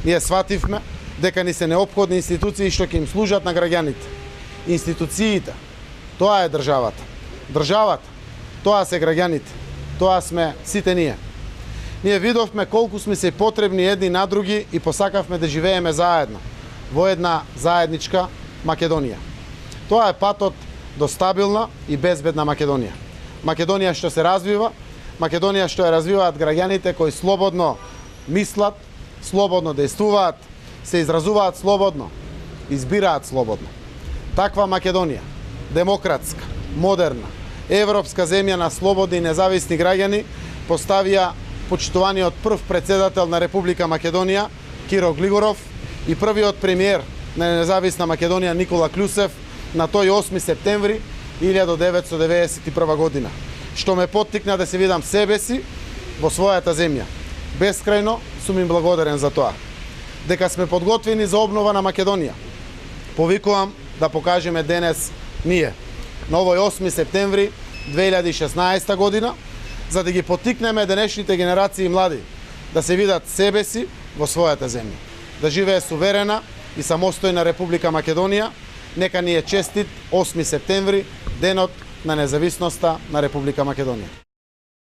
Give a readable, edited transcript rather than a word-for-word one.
Ние свативме дека ни се неопходни институции што ќе им служат на граѓаните. Институциите, тоа е државата. Државата, тоа се граѓаните. Тоа сме сите ние. Ние видовме колку сме се потребни едни на други и посакавме да живееме заедно во една заедничка Македонија. Тоа е патот до стабилна и безбедна Македонија. Македонија што се развива, Македонија што ја развиваат граѓаните кои слободно мислат, слободно действуваат, се изразуваат слободно, избираат слободно. Таква Македонија, демократска, модерна, европска земја на слободни и независни граѓани, поставија почитуваниот прв председател на Република Македонија, Киро Глигоров, и првиот премиер на независна Македонија, Никола Клюсев, на тој 8 септември 1991 година, што ме поттикна да се видам себе си во својата земја. Бескрајно сум им благодарен за тоа. Дека сме подготвени за обнова на Македонија, повикувам да покажеме денес ние, на овој 8 септември 2016 година, за да ги поттикнеме денешните генерации млади да се видат себе си во својата земја. Да живее суверена и самостојна Република Македонија. Нека ни е честит 8 септември, денот на независноста на Република Македонија.